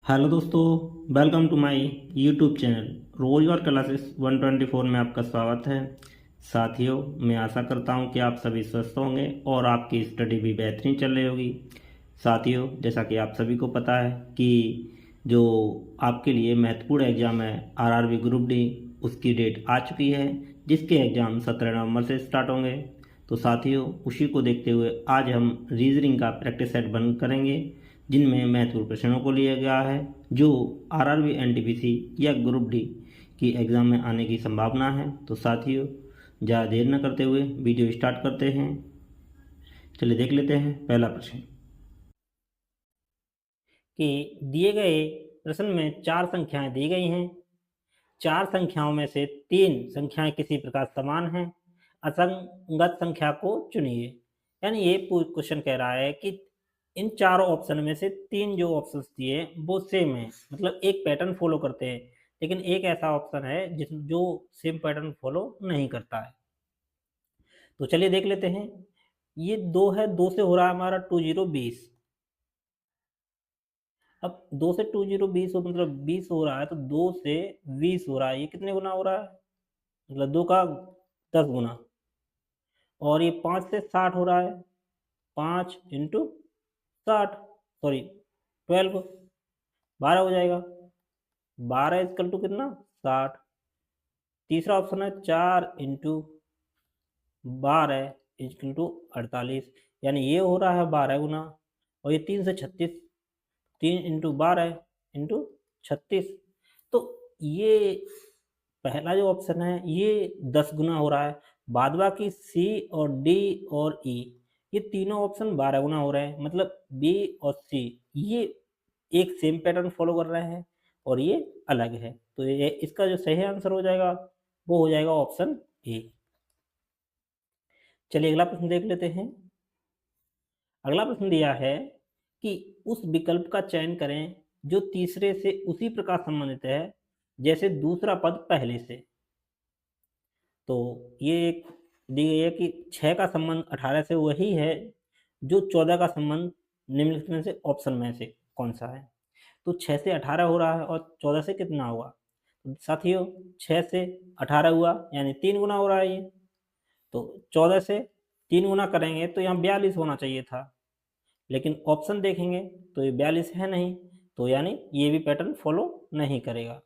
Hello दोस्तों, welcome to my YouTube channel रोजगार classes 124 में आपका स्वागत है। साथियों, मैं आशा करता हूं कि आप सभी स्वस्थ होंगे और आपकी स्टडी भी बेहतरीन चल रही होगी। साथियों, जैसा कि आप सभी को पता है कि जो आपके लिए महत्वपूर्ण एग्ज़ाम है आरआरबी ग्रुप डी, उसकी डेट आ चुकी है, जिसके एग्ज़ाम 17 नवंबर से स्टार्ट होंगे। तो साथियों, उसी को देखते हुए आज हम रीजनिंग का प्रैक्टिस सेट बंद करेंगे, जिनमें महत्वपूर्ण प्रश्नों को लिया गया है जो आरआरबी एनटीपीसी या ग्रुप डी की एग्ज़ाम में आने की संभावना है। तो साथियों, ज़्यादा देर न करते हुए वीडियो स्टार्ट करते हैं। चलिए देख लेते हैं पहला प्रश्न कि दिए गए प्रश्न में चार संख्याएं दी गई हैं। चार संख्याओं में से तीन संख्याएं किसी प्रकार समान हैं। असंगत संख्या को चुनिए। यानी ये क्वेश्चन कह रहा है कि इन चारों ऑप्शन में से तीन जो ऑप्शंस दिए वो सेम है, मतलब एक पैटर्न फॉलो करते हैं, लेकिन एक ऐसा ऑप्शन है जो सेम पैटर्न फॉलो नहीं करता है। तो चलिए देख लेते हैं। ये दो है, दो से हो रहा है हमारा 20 20। अब 2 से 20 20 हो, मतलब 20 हो रहा है, तो 2 से 20 हो रहा है। ये कितने गुना हो रहा है? मतलब 2 का 10 गुना। और ये 5 से 60 हो रहा है, 5 इंटू 60, सॉरी 12, 12 हो जाएगा। 12 इजकल टू कितना? 60। तीसरा ऑप्शन है 4 इंटू 12 इजकल टू 48, यानी ये हो रहा है 12 गुना। और ये 3 से 36, 3 इंटू 12 इंटू 36। तो ये पहला जो ऑप्शन है ये 10 गुना हो रहा है। बाद बाकी सी और डी और ई, ये तीनों ऑप्शन 12 गुना हो रहे हैं। मतलब बी और सी ये एक सेम पैटर्न फॉलो कर रहे हैं और ये अलग है। तो ये इसका जो सही आंसर हो जाएगा वो हो जाएगा ऑप्शन ए। चलिए अगला प्रश्न देख लेते हैं। अगला प्रश्न दिया है कि उस विकल्प का चयन करें जो तीसरे से उसी प्रकार संबंधित है जैसे दूसरा पद पहले से। तो ये एक दी गई है कि 6 का संबंध 18 से वही है जो 14 का संबंध निम्नलिखित में से ऑप्शन में से कौन सा है। तो 6 से 18 हो रहा है और 14 से कितना हुआ? तो साथियों, 6 से 18 हुआ यानी 3 गुना हो रहा है ये। तो 14 से 3 गुना करेंगे तो यहाँ 42 होना चाहिए था, लेकिन ऑप्शन देखेंगे तो ये 42 है नहीं, तो यानी ये भी पैटर्न फॉलो नहीं करेगा।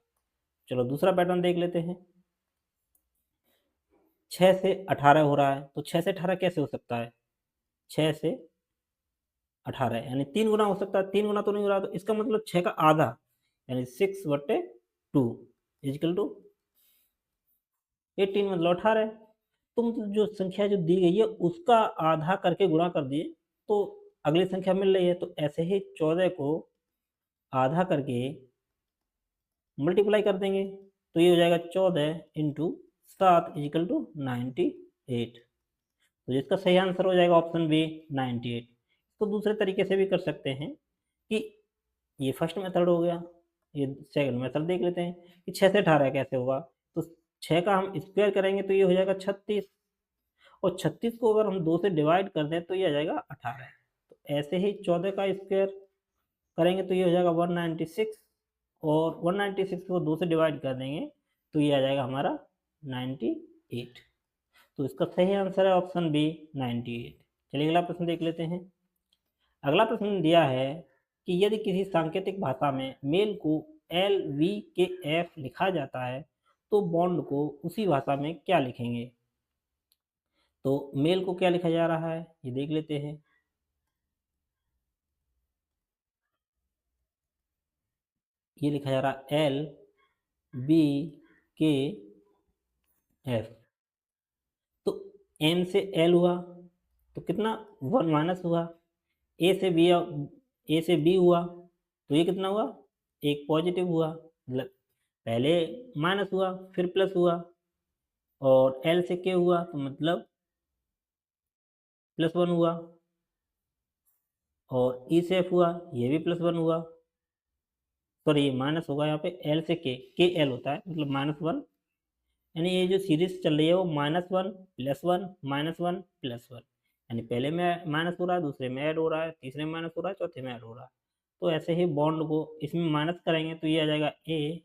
चलो दूसरा पैटर्न देख लेते हैं। 6 से 18 हो रहा है, तो 6 से 18 कैसे हो सकता है? 6 से 18 यानी 3 गुना हो सकता है। 3 गुना तो नहीं हो रहा, तो इसका मतलब 6 का आधा यानी 6/2 इजिकल टू 18, मतलब 18। तो मतलब जो संख्या जो दी गई है उसका आधा करके गुणा कर दिए तो अगली संख्या मिल रही है। तो ऐसे ही 14 को आधा करके मल्टीप्लाई कर देंगे तो ये हो जाएगा 14 इंटू 7 इजिकल टू 98। तो जिसका सही आंसर हो जाएगा ऑप्शन बी 98। तो दूसरे तरीके से भी कर सकते हैं कि ये फर्स्ट मेथड हो गया, ये सेकंड मेथड देख लेते हैं कि 6 से 18 कैसे होगा। तो 6 का हम स्क्वायर करेंगे तो ये हो जाएगा 36, और 36 को अगर हम 2 से डिवाइड कर दें तो ये आ जाएगा 18। तो ऐसे ही 14 का स्क्वायर करेंगे तो ये हो जाएगा 196, और 196 को 2 से डिवाइड कर देंगे तो ये आ जाएगा हमारा 98। तो इसका सही आंसर है ऑप्शन बी 98। चलिए अगला प्रश्न देख लेते हैं। अगला प्रश्न दिया है कि यदि किसी सांकेतिक भाषा में मेल को एल वी के एफ लिखा जाता है तो बॉन्ड को उसी भाषा में क्या लिखेंगे? तो मेल को क्या लिखा जा रहा है ये देख लेते हैं। ये लिखा जा रहा है एल बी के एफ। तो एम से एल हुआ तो कितना 1 माइनस हुआ। ए से बी, ए से बी हुआ तो ये कितना हुआ? एक पॉजिटिव हुआ, मतलब पहले माइनस हुआ फिर प्लस हुआ। और एल से के हुआ तो मतलब +1 हुआ। और ई से एफ हुआ, ये भी +1 हुआ। सॉरी ये माइनस होगा यहाँ पे, एल से के एल होता है मतलब -1। यानी ये जो सीरीज चल रही है वो -1 +1 -1 +1, यानी पहले में माइनस हो रहा है, दूसरे में ऐड हो रहा है, तीसरे में माइनस हो रहा है, चौथे में ऐड हो रहा है। तो ऐसे ही बॉन्ड को इसमें माइनस करेंगे तो ये आ जाएगा ए,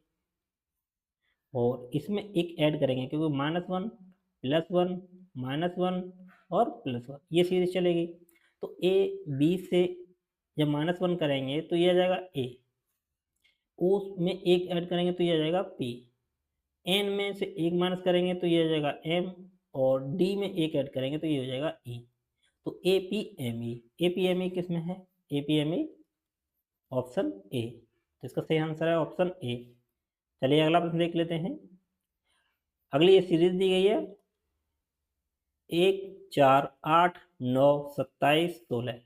और इसमें एक ऐड करेंगे क्योंकि -1 +1 -1 और +1 ये सीरीज चलेगी। तो ए बी से जब -1 करेंगे तो ये आ जाएगा ए, ओ में एक ऐड करेंगे तो ये आ जाएगा पी, एन में से एक माइनस करेंगे तो ये आ जाएगा एम, और डी में एक ऐड करेंगे तो ये हो जाएगा ई। तो A P M E, A P M E किस में है? A P M E option A, तो इसका सही आंसर है ऑप्शन ए। चलिए अगला प्रश्न देख लेते हैं। अगली ये सीरीज दी गई है 1 4 8 9 27 16।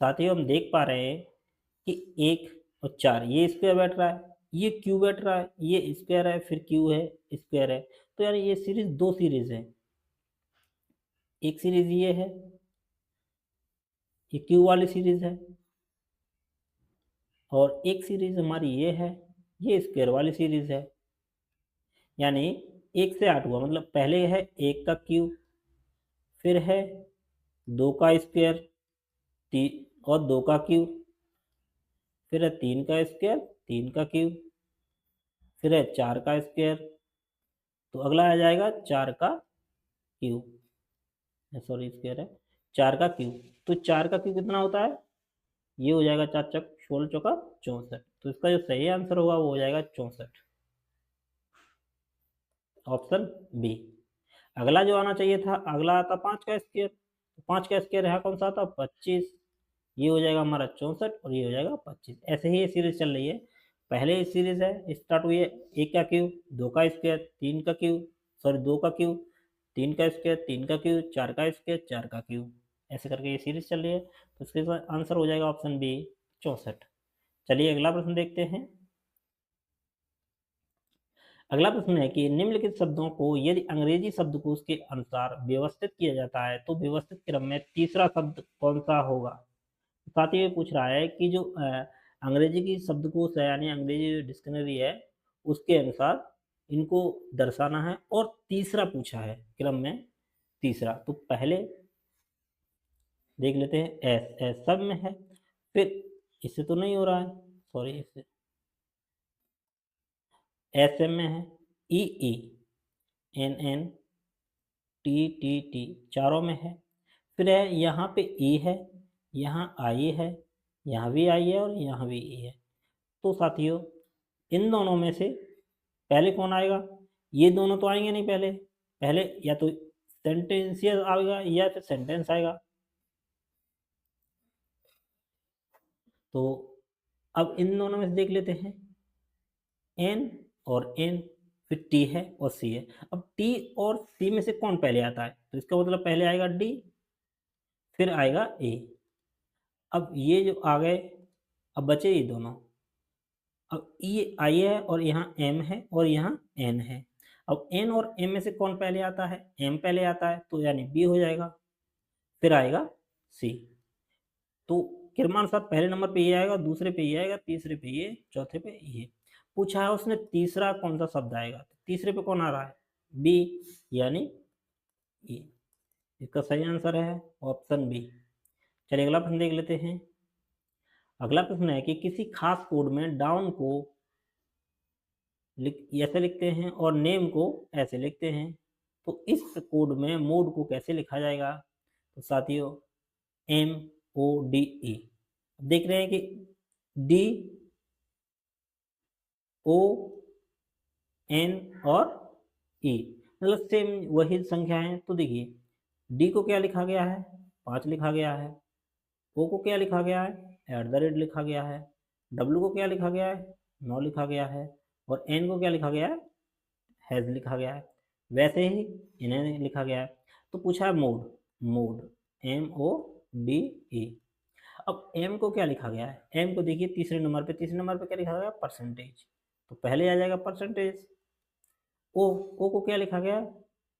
साथियों हम देख पा रहे हैं कि 1 और 4 ये स्क्वायर बैठ रहा है, ये क्यू बैठ रहा है, ये स्क्वायर है, फिर क्यू है, स्क्वायर है। तो यार ये सीरीज दो सीरीज है, एक सीरीज ये है, ये क्यू वाली सीरीज है, और एक सीरीज हमारी ये है, ये स्क्वायर वाली सीरीज है। यानी 1 से 8 हुआ, मतलब पहले है 1 का क्यूब, फिर है 2 का स्क्वायर और 2 का क्यूब, फिर है 3 का स्क्वायर 3 का क्यूब, फिर है 4 का स्क्वायर, तो अगला आ जाएगा 4 का क्यूब, सॉरी स्क्वायर है, 4 का क्यूब। तो 4 का क्यूब कितना होता है? ये हो जाएगा 4 चक 16 चौका 64। तो इसका जो सही आंसर होगा वो हो जाएगा 64, ऑप्शन बी। अगला जो आना चाहिए था, अगला आता 5 का स्क्वायर, 5 का स्क्वायर यहाँ कौन सा था? 25, ये हो जाएगा हमारा 64 और ये हो जाएगा 25। ऐसे ही ये सीरीज चल रही है, पहले ये सीरीज है स्टार्ट हुई है 1 का क्यूब 2 का स्क्वायर 3 का क्यूब, सॉरी 2 का क्यूब 3 का स्क्वायर 3 का क्यूब 4 का स्क्वायर 4 का क्यूब, ऐसे करके ये सीरीज चल रही है। तो इसका आंसर हो जाएगा ऑप्शन बी 64। चलिए अगला प्रश्न देखते हैं। अगला प्रश्न है कि निम्नलिखित शब्दों को यदि अंग्रेजी शब्दकोश के अनुसार व्यवस्थित किया जाता है तो व्यवस्थित क्रम में तीसरा शब्द कौन सा होगा? साथ ही ये पूछ रहा है कि जो अंग्रेजी की शब्दकोश है, यानी अंग्रेजी जो डिक्शनरी है, उसके अनुसार इनको दर्शाना है, और तीसरा पूछा है क्रम में तीसरा। तो पहले देख लेते हैं, एस एस सब में है, फिर इससे तो नहीं हो रहा है, सॉरी इससे एस एम में है, E E N N T T T चारों में है, फिर है यहाँ पे ई है, यहाँ आई है, यहाँ भी आई है और यहाँ भी ई है। तो साथियों इन दोनों में से पहले कौन आएगा? ये दोनों तो आएंगे नहीं, पहले पहले या तो सेंटेंशियल आएगा या फिर सेंटेंस आएगा। तो अब इन दोनों में से देख लेते हैं, एन और एन, फिर टी है और सी है। अब टी और सी में से कौन पहले आता है? तो इसका मतलब पहले आएगा डी, फिर आएगा ए। अब ये जो आ गए, अब बचे ये दोनों। अब ये आई है और यहाँ एम है और यहाँ एन है। अब एन और एम में से कौन पहले आता है? एम पहले आता है, तो यानी बी हो जाएगा, फिर आएगा सी। तो क्रमानुसार पहले नंबर पे ये आएगा, दूसरे पे ये आएगा, तीसरे पे ये, चौथे पे ये। पूछा है उसने तीसरा कौन सा शब्द आएगा, तो तीसरे पे कौन आ रहा है? बी, यानी ये। इसका सही आंसर है ऑप्शन बी। चलिए अगला प्रश्न देख लेते हैं। अगला प्रश्न है कि किसी खास कोड में डाउन को ऐसे लिखते हैं और नेम को ऐसे लिखते हैं, तो इस कोड में मोड को कैसे लिखा जाएगा? तो साथियों MODE, देख रहे हैं कि D O N और E, मतलब सेम वही संख्या है। तो देखिए D को क्या लिखा गया है? 5 लिखा गया है। O को क्या लिखा गया है? @ लिखा गया है। W को क्या लिखा गया है? 9 लिखा गया है। और N को क्या लिखा गया है? हैज़ लिखा गया है। वैसे ही इन्हें लिखा गया है। तो पूछा है मोड, मोड MODE। अब एम को क्या लिखा गया है? एम को देखिए तीसरे नंबर पे क्या लिखा गया? परसेंटेज, तो पहले आ जाएगा परसेंटेज। ओ को क्या लिखा गया है?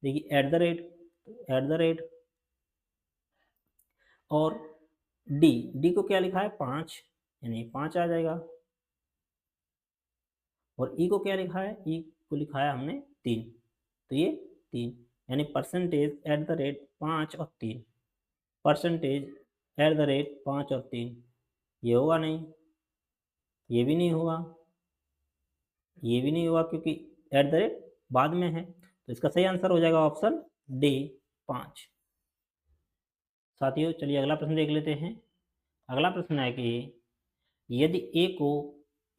देखिए @ और डी को क्या लिखा है? 5, यानी 5 आ जाएगा। और ई को क्या लिखा है? ई को लिखा है हमने 3, तो ये 3, यानी परसेंटेज @ 5 और 3, परसेंटेज @ 5 और 3, ये होगा नहीं। ये भी नहीं होगा, ये भी नहीं होगा क्योंकि एट द रेट बाद में है। तो इसका सही आंसर हो जाएगा ऑप्शन डी 5। साथियों चलिए अगला प्रश्न देख लेते हैं। अगला प्रश्न है कि यदि ए को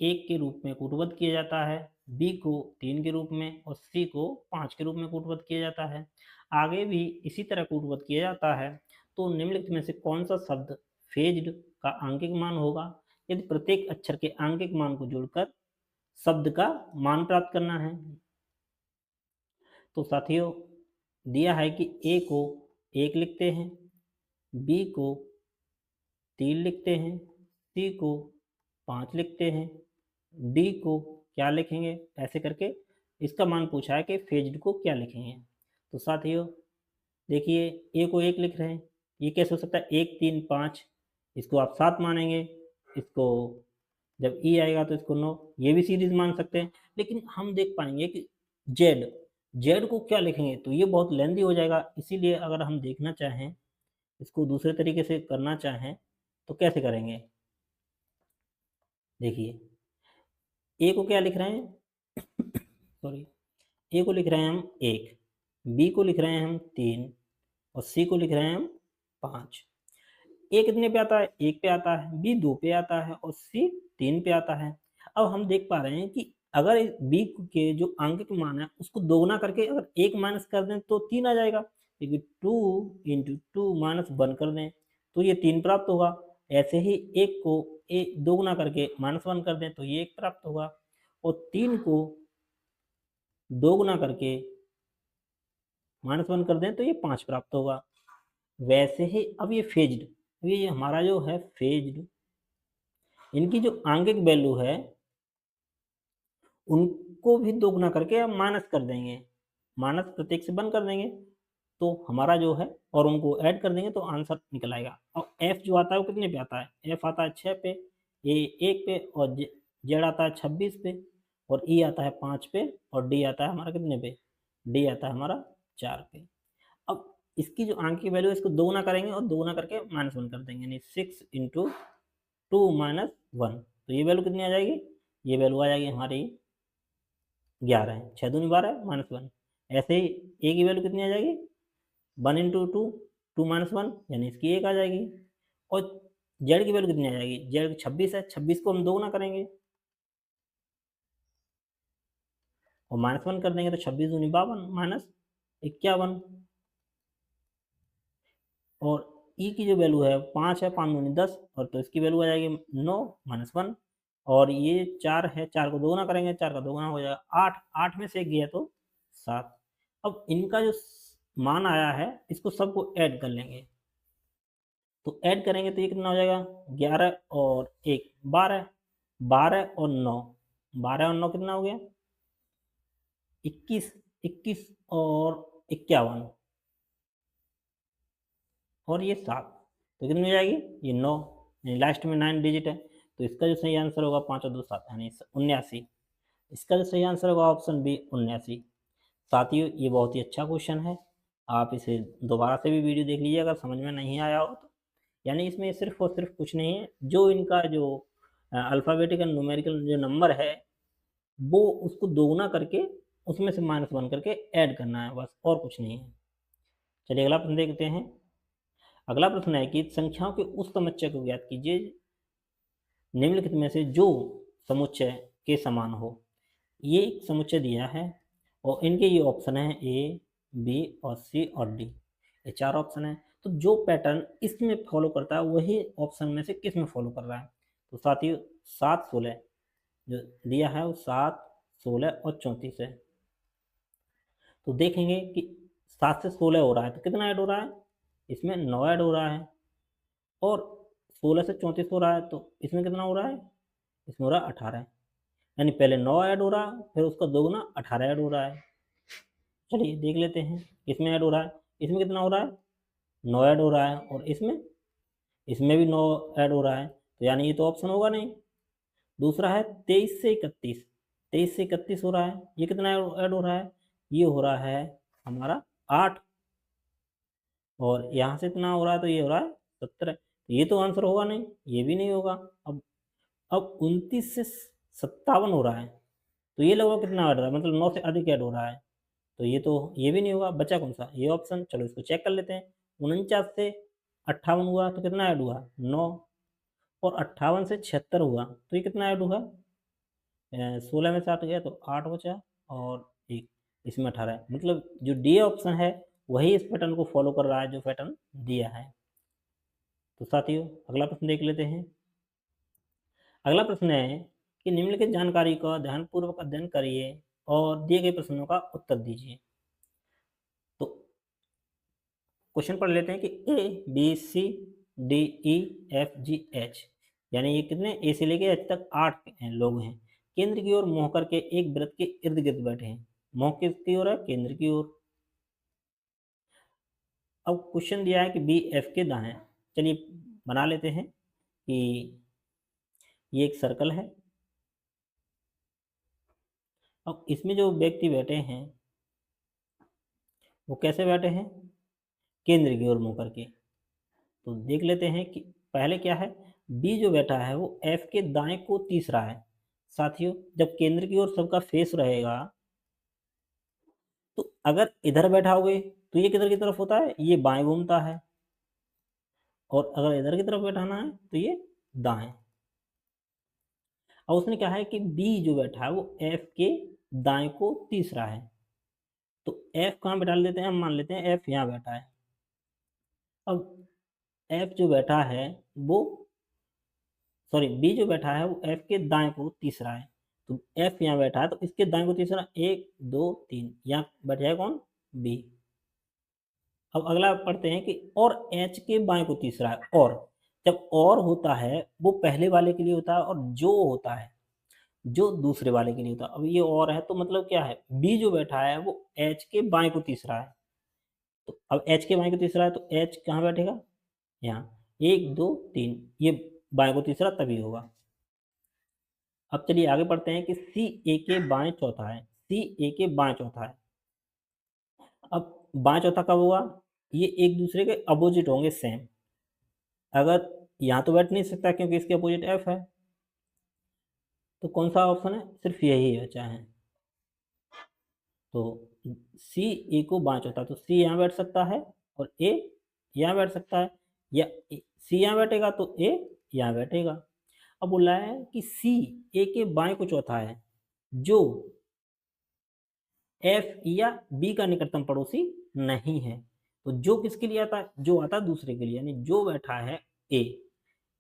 1 के रूप में कूटबद्ध किया जाता है, बी को 3 के रूप में और सी को 5 के रूप में कूटबद्ध किया जाता है, आगे भी इसी तरह कूटबद्ध किया जाता है, तो निम्नलिखित में से कौन सा शब्द फेज्ड का आंकिक मान होगा? यदि प्रत्येक अक्षर के आंकिक मान को जोड़कर शब्द का मान प्राप्त करना है। तो साथियों दिया है कि ए को 1 लिखते हैं, बी को 3 लिखते हैं, सी को 5 लिखते हैं, डी को क्या लिखेंगे, ऐसे करके इसका मान पूछा है कि फेज्ड को क्या लिखेंगे। तो साथियों देखिए ए को 1 लिख रहे हैं, ये कैसे हो सकता है 1 3 5, इसको आप 7 मानेंगे, इसको जब ई आएगा तो इसको 9, ये भी सीरीज मान सकते हैं। लेकिन हम देख पाएंगे कि जेड जेड को क्या लिखेंगे तो ये बहुत लेंदी हो जाएगा, इसीलिए अगर हम देखना चाहें इसको दूसरे तरीके से करना चाहें तो कैसे करेंगे। देखिए ए को क्या लिख रहे हैं सॉरी, ए को लिख रहे हैं हम 1, बी को लिख रहे हैं हम 3 और सी को लिख रहे हैं हम 5। ए कितने पे आता है? 1 पे आता है, बी 2 पे आता है और सी 3 पे आता है। अब हम देख पा रहे हैं कि अगर बी के जो आंकिक मान है उसको दोगुना करके अगर 1 माइनस कर दें तो 3 आ जाएगा, क्योंकि 2 इंटू 2 माइनस 1 कर दें तो ये 3 प्राप्त होगा। ऐसे ही 1 को दोगुना करके माइनस 1 कर दें तो ये 1 प्राप्त होगा, और 3 को दोगुना करके माइनस 1 कर दें तो ये 5 प्राप्त होगा। वैसे ही अब ये फेज्ड, ये हमारा जो है फेज्ड, इनकी जो आंगिक वैल्यू है उनको भी दोगुना करके हम माइनस कर देंगे, माइनस प्रत्येक से 1 कर देंगे तो हमारा जो है, और उनको ऐड कर देंगे तो आंसर निकल आएगा। और एफ जो आता है वो कितने पे आता है? एफ आता है 6 पे, ए 1 पे और जेड आता है 26 पे और ई आता है 5 पे और डी आता है हमारा कितने पे? डी आता है हमारा 4 पे। अब इसकी जो आंक की वैल्यू है इसको दोगुना करेंगे और दोगुना करके माइनस 1 कर देंगे, यानी 6 इंटू 2 माइनस 1, तो ये वैल्यू कितनी आ जाएगी? ये वैल्यू आ जाएगी हमारी 11 है, 6 दूनी 12 माइनस 1। ऐसे ही ए की वैल्यू कितनी आ जाएगी? 1 इंटू 2, 2 माइनस 1 यानी इसकी 1 आ जाएगी। और जेड की वैल्यू कितनी आ जाएगी? जेड 26 है, 26 को हम दोगुना करेंगे और माइनस 1 कर देंगे तो 26 दूनी 52 माइनस 51। और ई की जो वैल्यू है 5 है, 5 दूनी 10 और तो इसकी वैल्यू आ जाएगी 9 माइनस 1। और ये 4 है, 4 को दोगुना करेंगे, 4 का दोगुना हो जाएगा 8, 8 में से 1 गया तो 7। अब इनका जो मान आया है इसको सबको ऐड कर लेंगे, तो ऐड करेंगे तो ये कितना हो जाएगा? 11 और 1 12, 12 और 9, 12 और 9 कितना हो गया? 21, 21 और 51 और ये 7, तो कितनी हो जाएगी? ये 9, यानी लास्ट में 9 डिजिट है, तो इसका जो सही आंसर होगा 5 और 2 7 यानी 79। इसका जो सही आंसर होगा ऑप्शन बी 79। साथियों ये बहुत ही अच्छा क्वेश्चन है, आप इसे दोबारा से भी वीडियो देख लीजिए अगर समझ में नहीं आया हो तो। यानी इसमें सिर्फ और सिर्फ कुछ नहीं है, जो इनका जो अल्फ़ाबेटिक एंड न्यूमेरिकल जो नंबर है वो उसको दोगुना करके उसमें से माइनस 1 करके ऐड करना है, बस और कुछ नहीं है। चलिए अगला प्रश्न देखते हैं। अगला प्रश्न है कि संख्याओं के उस समुच्चय को ज्ञात कीजिए निम्नलिखित में से जो समुच्चय के समान हो। ये एक समुच्चय दिया है और इनके ये ऑप्शन है ए, बी और सी और डी, ये 4 ऑप्शन है। तो जो पैटर्न इसमें फॉलो करता है वही ऑप्शन में से किस में फॉलो कर रहा है? तो साथियों 7 16 जो दिया है वो 7 16 और 34 है। तो देखेंगे कि 7 से 16 हो रहा है तो कितना ऐड हो रहा है? इसमें 9 ऐड हो रहा है। और 16 से 34 हो रहा है तो इसमें कितना हो रहा है? इसमें हो रहा है 18, यानी पहले 9 ऐड हो रहा है फिर उसका दोगुना 18 ऐड हो रहा है। चलिए देख लेते हैं किसमें ऐड हो रहा है। इसमें कितना हो रहा है? 9 ऐड हो रहा है और इसमें इसमें भी 9 ऐड हो रहा है, तो यानी ये तो ऑप्शन होगा नहीं। दूसरा है 23 से 31, 23 से 31 हो रहा है, ये कितना ऐड हो रहा है? ये हो रहा है हमारा 8, और यहाँ से इतना हो रहा है तो ये हो रहा है 17, तो ये तो आंसर होगा नहीं, ये भी नहीं होगा। अब अब 29 से 57 हो रहा है, तो ये लगभग कितना ऐड हो रहा है, मतलब 9 से अधिक ऐड हो रहा है, तो ये भी नहीं होगा, बचा कौन सा, ये ऑप्शन। चलो इसको चेक कर लेते हैं। 49 से 58 हुआ तो कितना ऐड हुआ, 9, और 58 से 76 हुआ तो ये कितना ऐड हुआ, 16 में से 8 गया तो 8 बचा, और एक इसमें 18 है, मतलब जो डी ऑप्शन है वही इस पैटर्न को फॉलो कर रहा है जो पैटर्न दिया है। तो साथियों अगला प्रश्न देख लेते हैं। अगला प्रश्न है कि निम्नलिखित जानकारी का ध्यानपूर्वक अध्ययन करिए और दिए गए प्रश्नों का उत्तर दीजिए। तो क्वेश्चन पढ़ लेते हैं कि A B C D E F G H, यानी ये कितने, ए से लेके एच तक 8 लोग हैं, केंद्र की ओर मुँह करके एक वृत्त के इर्द गिर्द बैठे हैं। मुँह किसकी ओर है, केंद्र की ओर। अब क्वेश्चन दिया है कि बी एफ के दाएं, चलिए बना लेते हैं कि ये एक सर्कल है। अब इसमें जो व्यक्ति बैठे हैं वो कैसे बैठे हैं, केंद्र की ओर मुँह करके। तो देख लेते हैं कि पहले क्या है, बी जो बैठा है वो एफ के दाएं को तीसरा है। साथियों जब केंद्र की ओर सबका फेस रहेगा तो अगर इधर बैठाओगे तो ये किधर की तरफ होता है, ये बाएं घूमता है, और अगर इधर की तरफ बैठाना है तो ये दाएं। और उसने क्या है कि बी जो बैठा है वो एफ के दाएं को तीसरा है, तो एफ कहाँ बैठा लेते हैं, हम मान लेते हैं एफ यहाँ बैठा है। अब एफ जो बैठा है वो, सॉरी बी जो बैठा है वो एफ के दाएं को तीसरा है, तो एफ यहाँ बैठा है तो इसके दाएं को तीसरा, 1 2 3, यहाँ बैठ जाए कौन, बी। अब अगला पढ़ते हैं कि और एच के बाएं को तीसरा है। और जब और होता है वो पहले वाले के लिए होता है, और जो होता है जो दूसरे वाले के लिए होता है। अब ये और है तो मतलब क्या है, बी जो बैठा है वो एच के बाएं को तीसरा है, तो अब एच के बाएं को तीसरा है तो एच कहाँ बैठेगा, यहाँ, 1 2 3, ये बाएं को तीसरा तभी होगा। अब चलिए आगे पढ़ते हैं कि सी ए के बाएं चौथा है, सी ए के बाएं चौथा है। अब बाएं चौथा कब होगा, ये एक दूसरे के अपोजिट होंगे सेम। अगर यहाँ तो बैठ नहीं सकता क्योंकि इसके अपोजिट एफ है, तो कौन सा ऑप्शन है, सिर्फ यही बचा है। तो सी ए को बाएं चौथा, तो सी यहाँ बैठ सकता है और ए यहाँ बैठ सकता है, या सी यहाँ बैठेगा तो ए यहाँ बैठेगा। अब बोला है कि सी ए के बाएं को चौथा है जो एफ या बी का निकटतम पड़ोसी नहीं है। तो जो किसके लिए आता है, जो आता है दूसरे के लिए, यानी जो बैठा है ए,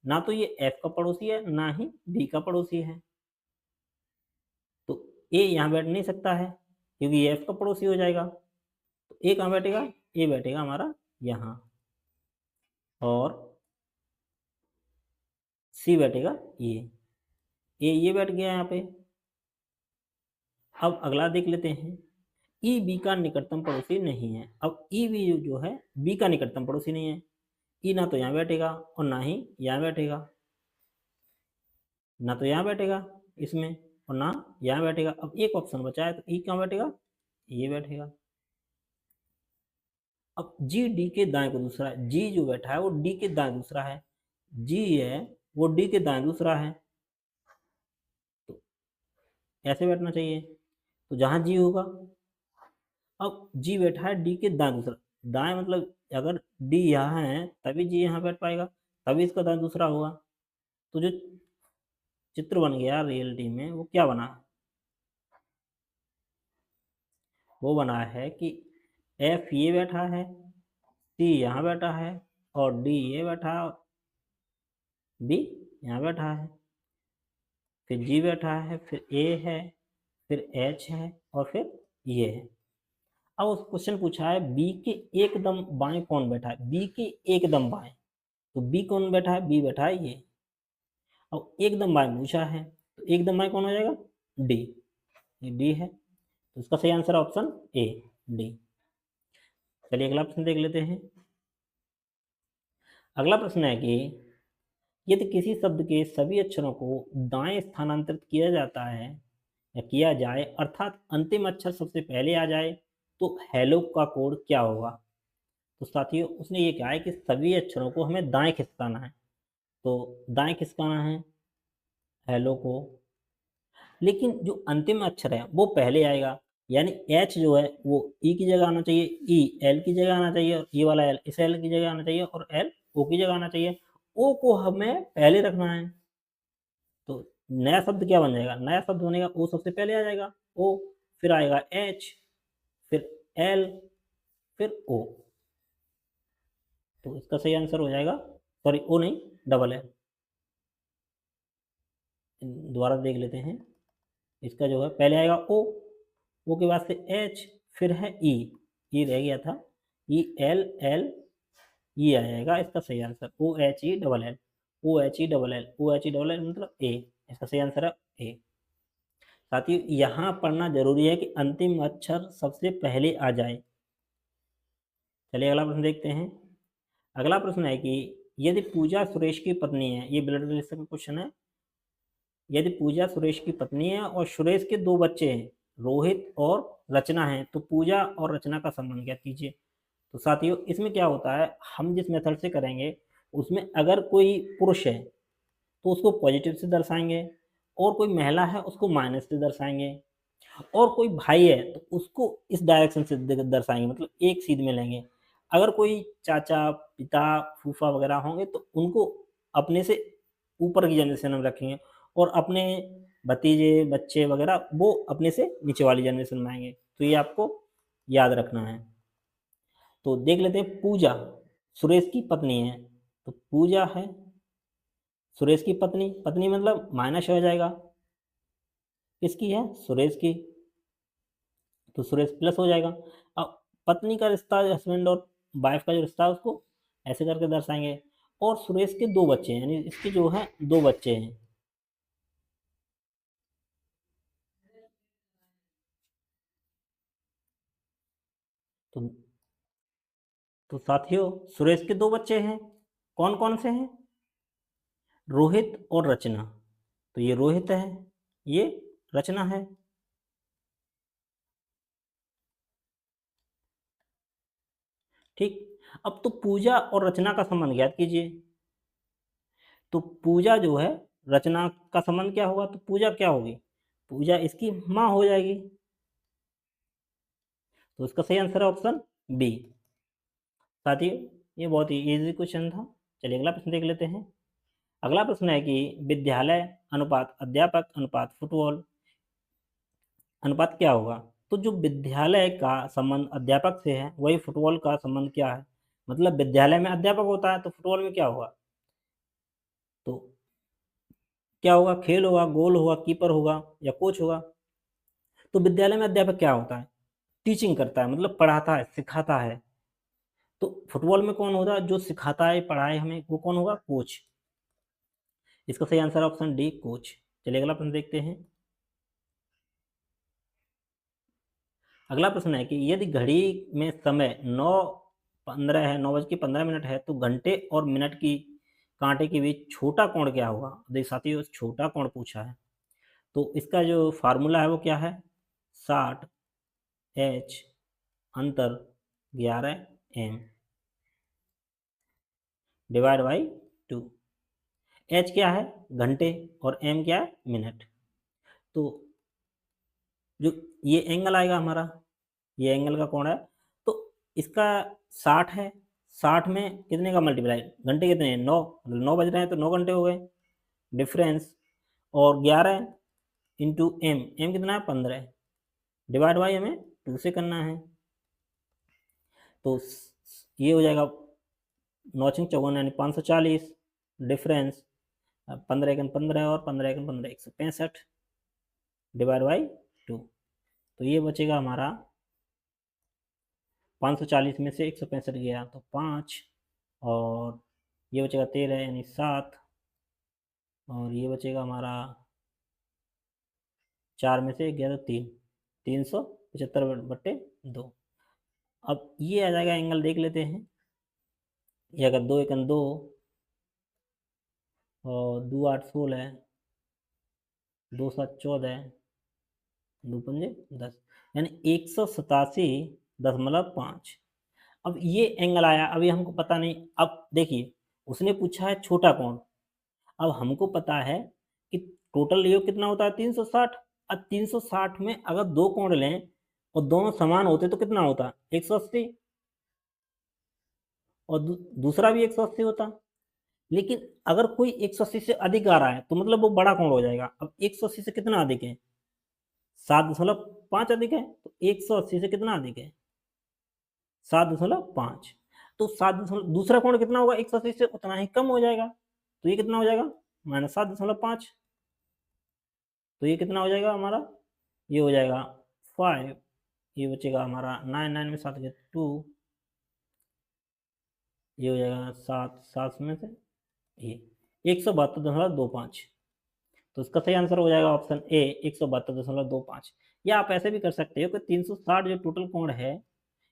ना तो ये एफ का पड़ोसी है ना ही बी का पड़ोसी है, तो ए यहाँ बैठ नहीं सकता है क्योंकि ये एफ का पड़ोसी हो जाएगा। तो ए कहाँ बैठेगा, ए बैठेगा हमारा यहाँ, और सी बैठेगा ये बैठ गया यहाँ पे। अब अगला देख लेते हैं, ई बी का निकटतम पड़ोसी नहीं है। अब ई बी जो है बी का निकटतम पड़ोसी नहीं है, ई ना तो यहाँ बैठेगा और ना ही यहाँ बैठेगा, ना तो यहाँ बैठेगा इसमें और ना यहाँ बैठेगा। अब एक ऑप्शन बचा है तो ई कहाँ बैठेगा, ये बैठेगा। अब जी डी के दाएं को दूसरा है, जी जो बैठा है वो डी के दाएं दूसरा है, जी है वो डी के दाएं दूसरा है, तो ऐसे बैठना चाहिए। तो जहाँ जी होगा, अब जी बैठा है डी के दाएं दूसरा, दाएं मतलब अगर डी यहाँ है तभी जी यहाँ बैठ पाएगा, तभी इसका दाएं दूसरा होगा। तो जो चित्र बन गया रियलिटी में वो क्या बना, वो बना है कि एफ ये बैठा है, सी यहाँ बैठा है, और डी ये बैठा है, बी यहाँ बैठा है, फिर जी बैठा है, फिर ए है, फिर एच है, और फिर ये है। अब उस क्वेश्चन पूछा है बी के एकदम बाएं कौन बैठा है, बी के एकदम बाएं, तो बी कौन बैठा है, बी बैठा है ये। अब एकदम बाएं पूछा है तो एकदम बाएं कौन हो जाएगा, डी, ये डी है, तो इसका सही आंसर ऑप्शन ए, डी। चलिए अगला प्रश्न देख लेते हैं। अगला प्रश्न है कि यदि किसी शब्द के सभी अक्षरों को दाएं स्थानांतरित किया जाता है या किया जाए, अर्थात अंतिम अक्षर सबसे पहले आ जाए, तो हेलो का कोड क्या होगा। तो साथियों उसने ये कहा है कि सभी अक्षरों को हमें दाएं खिसकाना है, तो दाएं खिसकाना है हेलो को, लेकिन जो अंतिम अक्षर है वो पहले आएगा, यानी एच जो है वो ई की जगह आना चाहिए, ई एल की जगह आना चाहिए, और ई वाला एल इस एल की जगह आना चाहिए, और एल ओ की जगह आना चाहिए। ओ को हमें पहले रखना है, तो नया शब्द क्या बन जाएगा, नया शब्द बनेगा ओ सबसे पहले आ जाएगा, ओ, फिर आएगा एच, फिर एल, फिर ओ। तो इसका सही आंसर हो जाएगा, सॉरी ओ नहीं, डबल एल। दोबारा देख लेते हैं। इसका जो है पहले आएगा ओ के बाद से एच, फिर है ई रह गया था, ई एल एल, ये आ जाएगा इसका सही answer, O H E double L, O H E double L, O H E double L मतलब ए, इसका सही आंसर है ए। साथियों यहाँ पढ़ना जरूरी है कि अंतिम अक्षर सबसे पहले आ जाए। चलिए अगला प्रश्न देखते हैं। अगला प्रश्न है कि यदि पूजा सुरेश की पत्नी है, ये ब्लड रिलेशन का क्वेश्चन है। यदि पूजा सुरेश की पत्नी है और सुरेश के दो बच्चे हैं, रोहित और रचना है, तो पूजा और रचना का संबंध क्या कीजिए। तो साथियों इसमें क्या होता है, हम जिस मेथड से करेंगे उसमें अगर कोई पुरुष है तो उसको पॉजिटिव से दर्शाएंगे, और कोई महिला है उसको माइनस से दर्शाएंगे, और कोई भाई है तो उसको इस डायरेक्शन से दर्शाएंगे, मतलब एक सीध में लेंगे। अगर कोई चाचा, पिता, फूफा वगैरह होंगे तो उनको अपने से ऊपर की जनरेशन में रखेंगे, और अपने भतीजे, बच्चे वगैरह वो अपने से नीचे वाली जनरेशन में आएंगे। तो ये आपको याद रखना है। तो देख लेते हैं, पूजा सुरेश की पत्नी है, तो पूजा है सुरेश की पत्नी, पत्नी मतलब माइनस हो जाएगा, किसकी है, सुरेश की, तो सुरेश प्लस हो जाएगा। अब पत्नी का रिश्ता, हस्बैंड और वाइफ का जो रिश्ता है उसको ऐसे करके दर्शाएंगे, और सुरेश के दो बच्चे हैं, यानी इसके जो है दो बच्चे हैं, तो साथियों सुरेश के दो बच्चे हैं, कौन कौन से हैं, रोहित और रचना। तो ये रोहित है, ये रचना है। ठीक, अब तो पूजा और रचना का संबंध ज्ञात कीजिए। तो पूजा जो है, रचना का संबंध क्या होगा, तो पूजा क्या होगी, पूजा इसकी माँ हो जाएगी। तो इसका सही आंसर है ऑप्शन बी। साथियों ये बहुत ही इजी क्वेश्चन था। चलिए अगला प्रश्न देख लेते हैं। अगला प्रश्न है कि विद्यालय अनुपात अध्यापक अनुपात फुटबॉल अनुपात क्या होगा। तो जो विद्यालय का संबंध अध्यापक से है वही फुटबॉल का संबंध क्या है, मतलब विद्यालय में अध्यापक होता है तो फुटबॉल में क्या होगा, तो क्या होगा, खेल होगा, गोल होगा, कीपर होगा, या कोच होगा। तो विद्यालय में अध्यापक क्या होता है, टीचिंग करता है, मतलब पढ़ाता है, सिखाता है। तो फुटबॉल में कौन होगा, जो सिखाता है, पढ़ाए हमें, वो कौन होगा, कोच। इसका सही आंसर ऑप्शन डी, कोच। चलिए अगला प्रश्न देखते हैं। अगला प्रश्न है कि यदि घड़ी में समय 9:15 है, 9:15 है, तो घंटे और मिनट की कांटे के बीच छोटा कोण क्या होगा। देख साथियों छोटा कोण पूछा है, तो इसका जो फार्मूला है वो क्या है, 60 H अंतर 11 M डिवाइड बाई 2। H क्या है, घंटे, और M क्या है, मिनट। तो जो ये एंगल आएगा हमारा, ये एंगल का कोण है, तो इसका 60 है, 60 में कितने का मल्टीप्लाई, घंटे कितने हैं, 9, मतलब 9 बज रहे हैं तो 9 घंटे हो गए डिफरेंस, और 11 इंटू एम, एम कितना है, 15, डिवाइड बाई हमें 2 से करना है। तो ये हो जाएगा 9×54 यानी 540, डिफरेंस 15×15 और 15×15 165 डिवाइड बाई 2। तो ये बचेगा हमारा 540 में से 165 गया तो 5, और ये बचेगा 13 यानी 7, और ये बचेगा हमारा 4 में से 11 3, 375/2। अब ये आ जाएगा एंगल, देख लेते हैं। ये अगर 2 एकम 2 और 2 8 16, 2 7 14, 2 पंजे 10, यानी 187.5। अब ये एंगल आया, अभी हमको पता नहीं। अब देखिए उसने पूछा है छोटा कोण, अब हमको पता है कि टोटल योग कितना होता है 360। अब 360 में अगर दो कोण लें और दोनों समान होते तो कितना होता 180, और दूसरा भी 180 होता। लेकिन अगर कोई 180 से अधिक आ रहा है तो मतलब वो बड़ा कोण हो जाएगा। अब 180 से कितना अधिक है 7.5 अधिक है, तो 180 से कितना अधिक है 7.5। तो 7 दूसरा कोण कितना होगा 180 से उतना ही कम हो जाएगा, तो ये कितना हो जाएगा -7.5। तो ये कितना हो जाएगा हमारा, ये हो जाएगा 5, ये बचेगा हमारा 9 में 7 गए 2, ये हो जाएगा 7 में से ये 172.25। तो इसका सही आंसर हो जाएगा ऑप्शन ए 172.25। या आप ऐसे भी कर सकते हो कि 360 जो टोटल कोण है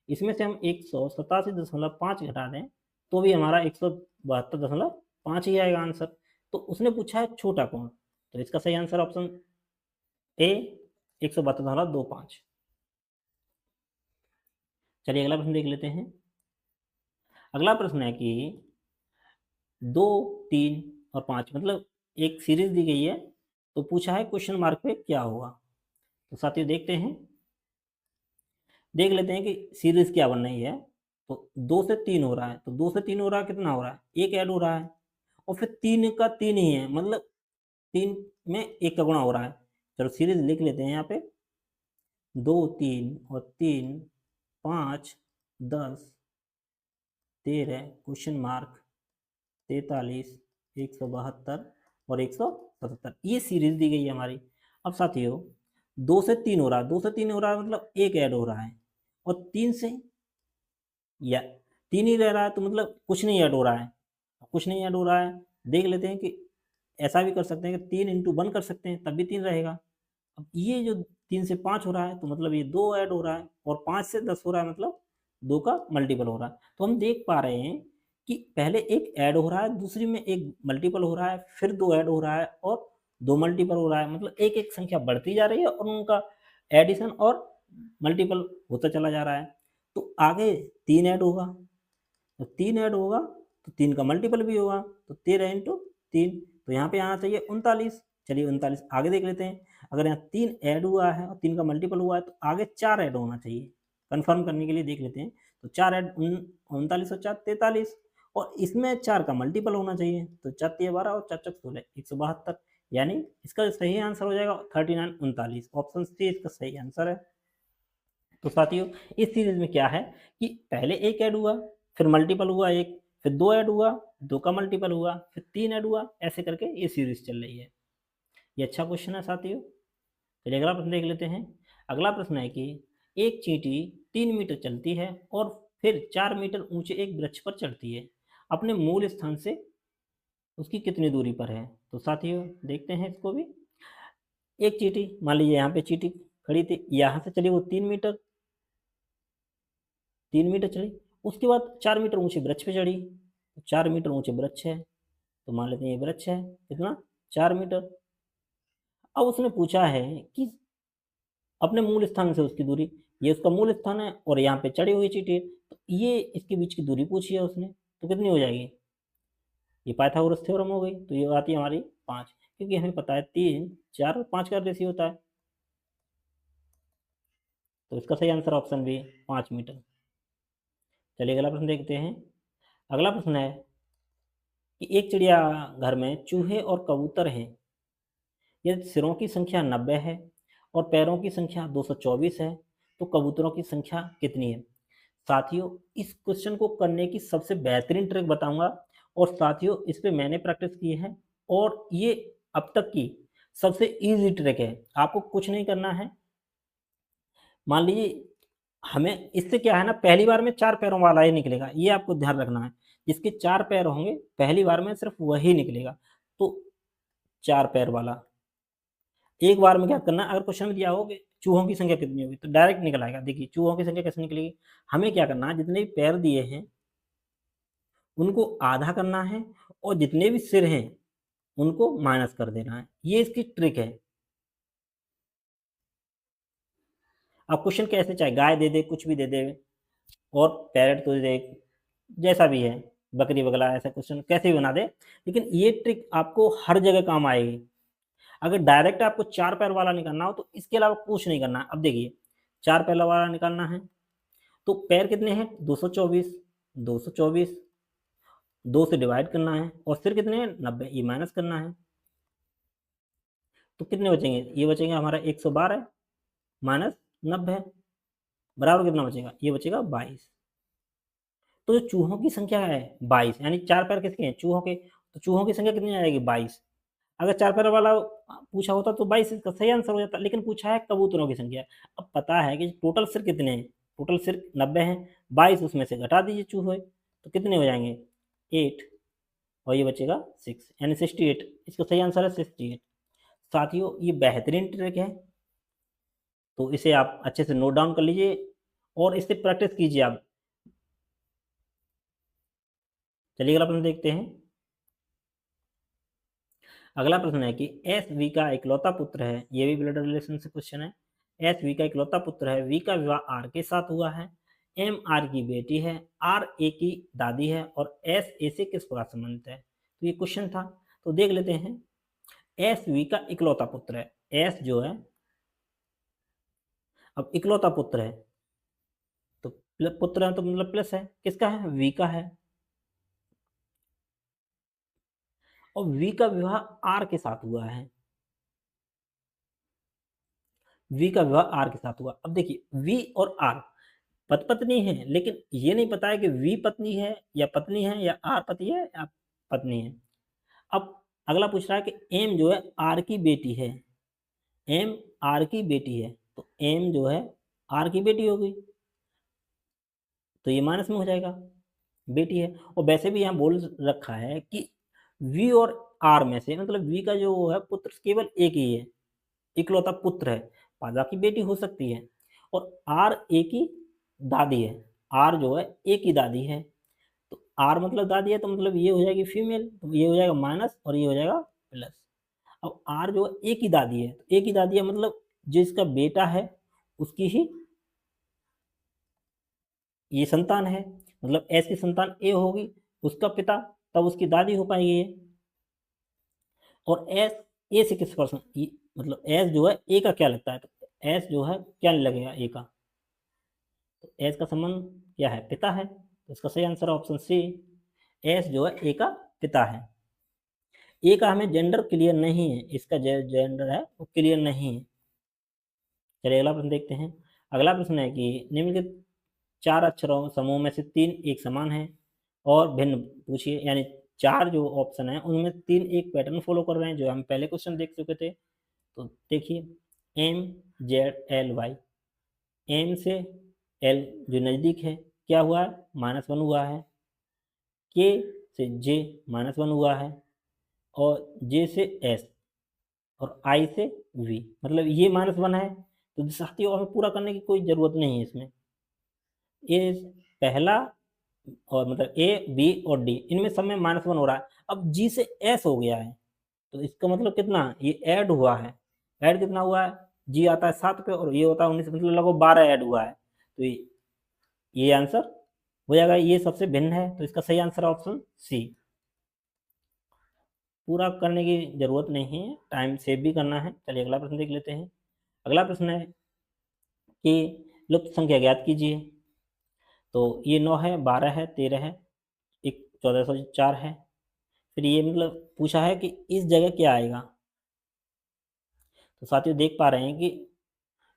इसमें से हम 187.5 घटा दें तो भी हमारा 172.5 ही आएगा आंसर। तो उसने पूछा है छोटा कोण, तो इसका सही आंसर ऑप्शन ए 172.25। चलिए अगला प्रश्न देख लेते हैं। अगला प्रश्न है कि 2, 3 और 5 मतलब एक सीरीज दी गई है, तो पूछा है क्वेश्चन मार्क पे क्या होगा। तो साथियों देखते हैं, देख लेते हैं कि सीरीज क्या बन रही है। तो 2 से 3 हो रहा है, तो 2 से 3 हो रहा है कितना हो रहा है, एक ऐड हो रहा है, और फिर 3 का 3 ही है, मतलब 3 में 1 का गुणा हो रहा है। चलो सीरीज लिख लेते हैं यहाँ पे 2, 3 और 3 5 10 13 क्वेश्चन मार्क 43 172 और 177 ये सीरीज दी गई है हमारी। अब साथियों 2 से 3 हो रहा है, 2 से 3 हो रहा है मतलब एक ऐड हो रहा है, और 3 से या 3 ही रह रहा है तो मतलब कुछ नहीं ऐड हो रहा है, कुछ नहीं ऐड हो रहा है। देख लेते हैं कि ऐसा भी कर सकते हैं कि 3 × 1 कर सकते हैं तब भी 3 रहेगा। अब ये जो 3 से 5 हो रहा है तो मतलब ये 2 ऐड हो रहा है, और 5 से 10 हो रहा है मतलब 2 का मल्टीपल हो रहा है। तो हम देख पा रहे हैं कि पहले एक ऐड हो रहा है, दूसरी में एक मल्टीपल हो रहा है, फिर 2 ऐड हो रहा है और 2 मल्टीपल हो रहा है, मतलब एक-एक संख्या बढ़ती जा रही है और उनका एडिशन और मल्टीपल होता चला जा रहा है। तो आगे 3 ऐड होगा, तो 3 ऐड होगा तो 3 का मल्टीपल भी होगा, तो 13 × 3, तो यहाँ पे आना चाहिए 39। चलिए 39 आगे देख लेते हैं। अगर यहाँ 3 ऐड हुआ है और 3 का मल्टीपल हुआ है तो आगे 4 ऐड होना चाहिए। कंफर्म करने के लिए देख लेते हैं, तो 4 ऐड 39 और 4 43, और इसमें 4 का मल्टीपल होना चाहिए, तो 4 × 12 और 4 × 16 172, यानी इसका सही आंसर हो जाएगा 39 39। ऑप्शन सी इसका सही आंसर है। तो साथियों इस सीरीज में क्या है कि पहले एक ऐड हुआ, फिर मल्टीपल हुआ एक, फिर 2 ऐड हुआ, 2 का मल्टीपल हुआ, फिर 3 ऐड हुआ, ऐसे करके ये सीरीज चल रही है। ये अच्छा क्वेश्चन है साथियों। चलिए अगला प्रश्न देख लेते हैं। अगला प्रश्न है कि एक चींटी 3 मीटर चलती है और फिर 4 मीटर ऊंचे एक वृक्ष पर चढ़ती है, अपने मूल स्थान से उसकी कितनी दूरी पर है। तो साथियों देखते हैं इसको भी। एक चींटी, मान लीजिए यहाँ पे चींटी खड़ी थी, यहाँ से चली वो 3 मीटर चढ़ी, उसके बाद 4 मीटर ऊंचे वृक्ष पे चढ़ी, 4 मीटर ऊंचे वृक्ष है, तो मान लेते हैं ये वृक्ष है कितना 4 मीटर। अब उसने पूछा है कि अपने मूल स्थान से उसकी दूरी, ये उसका मूल स्थान है और यहाँ पे चढ़ी हुई चींटी है, तो ये इसके बीच की दूरी पूछी है उसने, तो कितनी हो जाएगी, ये पाइथागोरस थ्योरम हो गई, तो ये आती है हमारी 5, क्योंकि हमें पता है 3 4 और 5 का रेशियो होता है। तो इसका सही आंसर ऑप्शन बी 5 मीटर। चलिए अगला प्रश्न देखते हैं। अगला प्रश्न है कि एक चिड़िया घर में चूहे और कबूतर हैं, यदि सिरों की संख्या 90 है और पैरों की संख्या 224 है तो कबूतरों की संख्या कितनी है। साथियों इस क्वेश्चन को करने की सबसे बेहतरीन ट्रिक बताऊंगा, और साथियों इस पे मैंने प्रैक्टिस की है और ये अब तक की सबसे इजी ट्रिक है। आपको कुछ नहीं करना है, मान लीजिए हमें इससे क्या है ना, पहली बार में 4 पैरों वाला ही निकलेगा, ये आपको ध्यान रखना है। जिसके 4 पैर होंगे पहली बार में सिर्फ वही निकलेगा, तो 4 पैर वाला एक बार में क्या करना है, अगर क्वेश्चन में दिया हो कि चूहों की संख्या कितनी होगी तो डायरेक्ट निकल आएगा। देखिए चूहों की संख्या कैसे निकलेगी, हमें क्या करना है, जितने भी पैर दिए हैं उनको आधा करना है और जितने भी सिर हैं उनको माइनस कर देना है, ये इसकी ट्रिक है। अब क्वेश्चन कैसे चाहे गाय दे दे, कुछ भी दे दे, और पैरेट तो दे, जैसा भी है, बकरी बगला, ऐसा क्वेश्चन कैसे भी बना दे, लेकिन ये ट्रिक आपको हर जगह काम आएगी। अगर डायरेक्ट आपको 4 पैर वाला निकालना हो तो इसके अलावा कुछ नहीं करना है। अब देखिए 4 पैर वाला निकालना है तो पैर कितने हैं 224, 224 2 से डिवाइड करना है और सिर कितने हैं 90, ये माइनस करना है। तो कितने बचेंगे, ये बचेंगे हमारा 112 माइनस 90 बराबर कितना बचेगा, ये बचेगा 22। तो जो चूहों की संख्या है 22, यानी 4 पैर किसके हैं, चूहों के, तो चूहों की संख्या कितनी आएगी 22। अगर 4 पैर वाला पूछा होता तो 22 इसका सही आंसर हो जाता, लेकिन पूछा है कबूतरों की संख्या। अब पता है कि टोटल सिर कितने हैं, टोटल सिर 90 हैं, 22 उसमें से घटा दीजिए चूहे, तो कितने हो जाएंगे 8 और ये बचेगा 6 यानी 68। इसका सही आंसर है 68। साथियों ये बेहतरीन ट्रिक है, तो इसे आप अच्छे से नोट डाउन कर लीजिए और इससे प्रैक्टिस कीजिए आप। चलिए अगला प्रश्न देखते हैं। अगला प्रश्न है कि एस वी का इकलौता पुत्र है, ये भी ब्लड रिलेशन से क्वेश्चन है। एस वी का इकलौता पुत्र है, वी का विवाह आर के साथ हुआ है, एम आर की बेटी है, आर ए की दादी है और एस ए से किस प्रकार संबंधित है। तो ये क्वेश्चन था, तो देख लेते हैं। एस वी का इकलौता पुत्र है, एस जो है अब इकलौता पुत्र है तो पुत्र है तो मतलब प्लस है, किसका है वी का है, और वी का विवाह आर के साथ हुआ है, वी का विवाह आर के साथ हुआ। अब देखिए वी और आर पति पत्नी है, लेकिन ये नहीं पता है कि वी पत्नी है या आर पति है या पत्नी है। अब अगला पूछ रहा है कि एम जो है आर की बेटी है, एम आर की बेटी है, तो एम जो है आर की बेटी हो गई, तो ये माइनस में हो जाएगा, बेटी है। और वैसे भी यहाँ बोल रखा है कि वी और आर में से मतलब वी का जो है पुत्र केवल एक ही है, इकलौता पुत्र है, बाकी बेटी हो सकती है, और आर ए की दादी है, आर जो है ए की दादी है, तो आर मतलब दादी है तो मतलब ये हो जाएगी फीमेल, तो ये हो जाएगा माइनस और ये हो जाएगा प्लस। अब आर जो है ए की दादी है, तो ए की दादी है मतलब जिसका बेटा है उसकी ही ये संतान है, मतलब एस की संतान ए होगी, उसका पिता तब उसकी दादी हो पाएगी ये। और एस ए से किस पर्सन, मतलब एस जो है ए का क्या लगता है, तो एस जो है क्या लगेगा ए का, तो एस का संबंध क्या है पिता है, तो इसका सही आंसर ऑप्शन सी, एस जो है ए का पिता है। ए का हमें जेंडर क्लियर नहीं है, इसका जेंडर है वो क्लियर नहीं है। चलिए अगला प्रश्न देखते हैं। अगला प्रश्न है कि निम्नलिखित 4 अक्षरों समूह में से 3 एक समान है और भिन्न पूछिए, यानी 4 जो ऑप्शन है उनमें 3 एक पैटर्न फॉलो कर रहे हैं जो हम पहले क्वेश्चन देख चुके थे। तो देखिए M Z L Y, M से एल जो नज़दीक है क्या हुआ है -1 हुआ है, के से जे -1 हुआ है, और जे से एस और आई से वी, मतलब ये -1 है, तो साथियों हमें पूरा करने की कोई ज़रूरत नहीं है इसमें। ये पहला और मतलब ए बी और डी इनमें सब में -1 हो रहा है। अब जी से एस हो गया है तो इसका मतलब कितना, ये ऐड हुआ है, ऐड कितना हुआ है, जी आता है 7 पे और ये होता है 19, मतलब लगभग 12 ऐड हुआ है, तो ये आंसर हो जाएगा, ये सबसे भिन्न है, तो इसका सही आंसर ऑप्शन सी। पूरा करने की जरूरत नहीं है, टाइम सेव भी करना है। चलिए अगला प्रश्न देख लेते हैं। अगला प्रश्न है कि लुप्त संख्या ज्ञात कीजिए। तो ये 9 है, 12 है, 13 है, एक 1404 है। फिर ये मतलब पूछा है कि इस जगह क्या आएगा, तो साथियों देख पा रहे हैं कि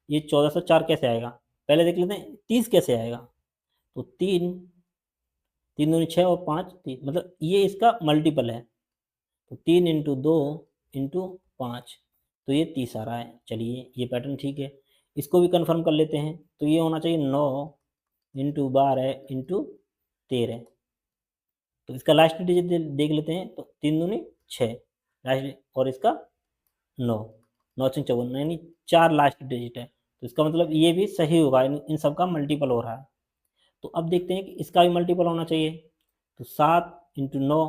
ये 1404 कैसे आएगा, पहले देख लेते हैं 30 कैसे आएगा। तो 3 3 दूनी 6 और 5 3, मतलब ये इसका मल्टीपल है, तो 3 इंटू 2 इंटू 5, तो ये 30 आ रहा है। चलिए ये पैटर्न ठीक है, इसको भी कंफर्म कर लेते हैं, तो ये होना चाहिए 9 इंटू 12 इंटू 13, तो इसका लास्ट डिजिट देख लेते हैं, तो 3 दूनी 6 लास्ट, और इसका 9 9 से 54 यानी 4 लास्ट डिजिट है, तो इसका मतलब ये भी सही होगा, इन सब का मल्टीपल हो रहा है। तो अब देखते हैं कि इसका भी मल्टीपल होना चाहिए, तो 7 इंटू 9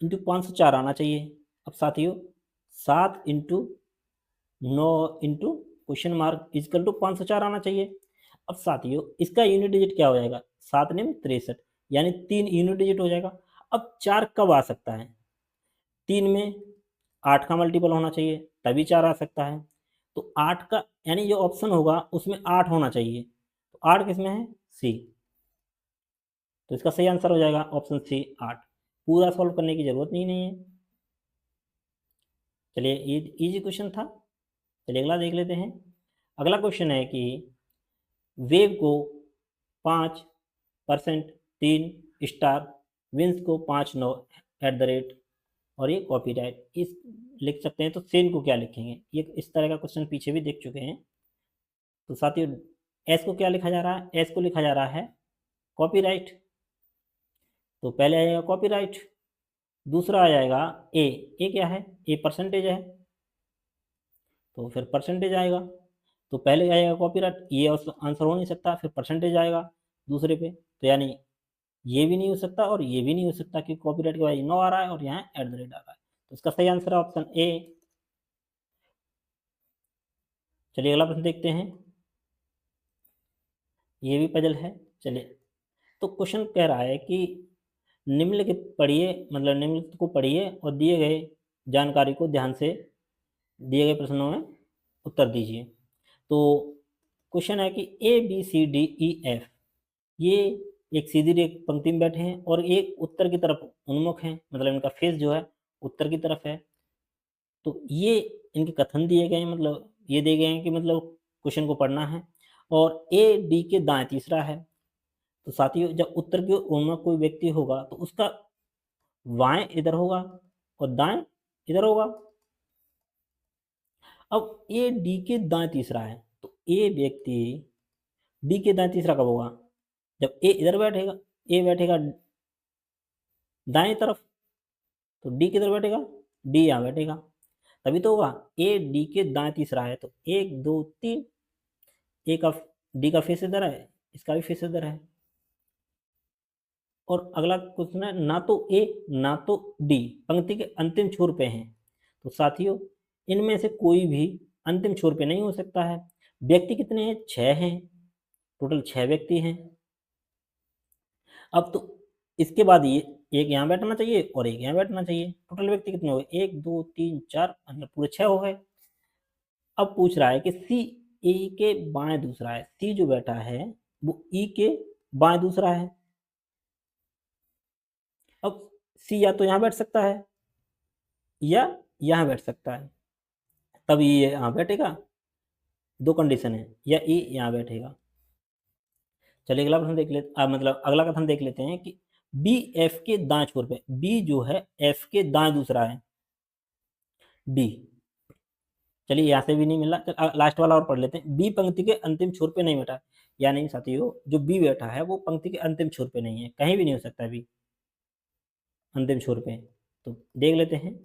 इंटू 504 आना चाहिए। अब साथियों 7 into 9 into question mark equal to 504 आना चाहिए। अब साथियों इसका यूनिट डिजिट क्या हो जाएगा, 7 निम 63, यानी 3 यूनिट डिजिट हो जाएगा। अब 4 कब आ सकता है, 3 में 8 का मल्टीपल होना चाहिए, तभी 4 आ सकता है। तो 8 का यानी जो ऑप्शन होगा उसमें 8 होना चाहिए। तो 8 किसमें है? सी। तो इसका सही आंसर हो जाएगा ऑप्शन सी 8। पूरा सॉल्व करने की ज़रूरत नहीं है। चलिए ईज़ी क्वेश्चन था। चलिए अगला देख लेते हैं। अगला क्वेश्चन है कि वेव को 5% 3 स्टार, विंस को 5 9 @ और ये कॉपीराइट इस लिख सकते हैं। तो सेन को क्या लिखेंगे? ये इस तरह का क्वेश्चन पीछे भी देख चुके हैं। तो साथियों एस को क्या लिखा जा रहा है? एस को लिखा जा रहा है कॉपीराइट। तो पहले आ जाएगा कॉपीराइट, दूसरा आ जाएगा ए। ए क्या है? ए परसेंटेज है, तो फिर परसेंटेज आएगा। तो पहले आएगा कॉपीराइट, ये आंसर हो नहीं सकता, फिर परसेंटेज आएगा दूसरे पे। तो यानी ये भी नहीं हो सकता और ये भी नहीं हो सकता कि कॉपीराइट के बाद 9 आ रहा है और यहाँ @ आ रहा है। तो इसका सही आंसर है ऑप्शन ए। चलिए अगला प्रश्न देखते हैं। ये भी पजल है। चलिए तो क्वेश्चन कह रहा है कि निम्नलिखित पढ़िए, मतलब निम्नलिखित को पढ़िए और दिए गए जानकारी को ध्यान से दिए गए प्रश्नों में उत्तर दीजिए। तो क्वेश्चन है कि A B C D E F, ये एक सीधी रेख पंक्ति में बैठे हैं और एक उत्तर की तरफ उन्मुख हैं, मतलब इनका फेस जो है उत्तर की तरफ है। तो ये इनके कथन दिए गए हैं, मतलब ये दिए गए हैं कि मतलब क्वेश्चन को पढ़ना है। और ए डी के दाएं तीसरा है। तो साथियों जब उत्तर की ओर उन्मुख कोई व्यक्ति होगा तो उसका बाएं इधर होगा और दाएं इधर होगा। अब ए डी के दाएं तीसरा है, तो ए व्यक्ति डी के दाएं तीसरा कब होगा? जब ए इधर बैठेगा, ए बैठेगा दाएं तरफ, तो डी किधर बैठेगा? डी यहाँ बैठेगा, तभी तो होगा। ए डी के दाएं तीसरा है, तो 1 2 3, ए का डी का फेस इधर है, इसका भी फेस इधर है। और अगला क्वेश्चन है ना तो ए ना तो डी पंक्ति के अंतिम छोर पे हैं। तो साथियों इनमें से कोई भी अंतिम छोर पे नहीं हो सकता है। व्यक्ति कितने हैं? 6 हैं, टोटल 6 व्यक्ति हैं। अब तो इसके बाद ये एक यहाँ बैठना चाहिए और एक यहाँ बैठना चाहिए। टोटल व्यक्ति कितने हो गए? 1 2 3 4, मतलब पूरे 6 हो गए। अब पूछ रहा है कि सी ए के बाएं दूसरा है। सी जो बैठा है वो ई के बाएं दूसरा है। अब सी या तो यहाँ बैठ सकता है या यहाँ बैठ सकता है, तब ये यहाँ बैठेगा। 2 कंडीशन है, या ए यहाँ बैठेगा। चलिए अगला प्रश्न देख लेते, मतलब अगला कथन देख लेते हैं कि बी एफ के दाएं छोर पे, बी जो है एफ के दाएं दूसरा है डी। चलिए यहाँ से भी नहीं मिला, लास्ट वाला और पढ़ लेते हैं। बी पंक्ति के अंतिम छोर पे नहीं बैठा, यानी साथियों जो बी बैठा है वो पंक्ति के अंतिम छोर पे नहीं है, कहीं भी नहीं हो सकता बी अंतिम छोर पे। तो देख लेते हैं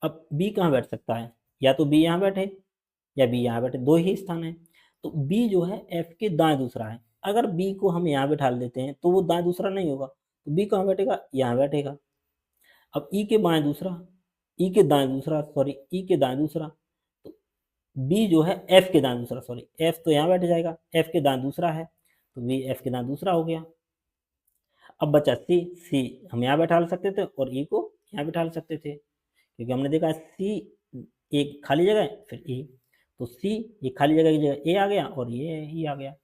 अब बी कहाँ बैठ सकता है? या तो बी यहाँ बैठे या बी यहाँ बैठे, 2 ही स्थान है। तो बी जो है एफ के दाएं दूसरा है। अगर बी को हम यहाँ बैठा देते हैं तो वो दाएं दूसरा नहीं होगा, तो बी कहाँ बैठेगा? यहाँ बैठेगा। अब ई के बाएं दूसरा, ई के दाएं दूसरा, सॉरी ई के दाएं दूसरा, तो बी जो है एफ के दाएं दूसरा, सॉरी एफ तो यहाँ बैठ जाएगा, एफ के दाएं दूसरा है, तो बी एफ के दाएं दूसरा हो गया। अब बचा सी, सी हम यहाँ बैठा सकते थे और ई को यहाँ बैठा सकते थे, क्योंकि हमने देखा सी एक खाली जगह है, फिर ई, तो सी ये खाली जगह की जगह ए आ गया और ये ई आ गया।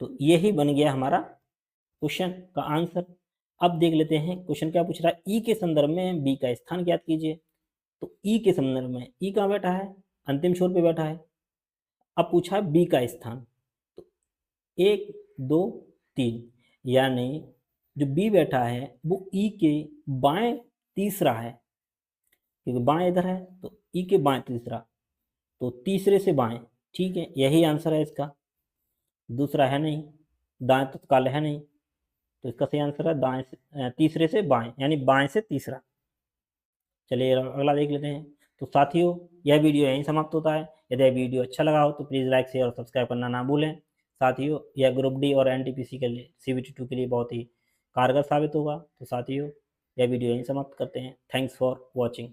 तो यही बन गया हमारा क्वेश्चन का आंसर। अब देख लेते हैं क्वेश्चन क्या पूछ रहा है। ई के संदर्भ में बी का स्थान ज्ञात कीजिए। तो ई के संदर्भ में ई कहाँ बैठा है? अंतिम छोर पे बैठा है। अब पूछा है बी का स्थान, तो 1 2 3, यानी जो बी बैठा है वो ई के बाएं तीसरा है, क्योंकि बाएं इधर है, तो ई के बाएं तीसरा, तो तीसरे से बाएं। ठीक है, यही आंसर है इसका, दूसरा है नहीं, दाएं तो काले है नहीं, तो इसका सही आंसर है दाएं से तीसरे से बाएं, यानी बाएं से तीसरा। चलिए अगला देख लेते हैं। तो साथियों यह वीडियो यहीं समाप्त होता है। यदि वीडियो अच्छा लगा हो तो प्लीज़ लाइक शेयर और सब्सक्राइब करना ना भूलें। साथियों यह ग्रुप डी और एनटीपीसी के लिए CBT 2 के लिए बहुत ही कारगर साबित होगा। तो साथियों यह वीडियो यहीं समाप्त करते हैं। Thanks for watching.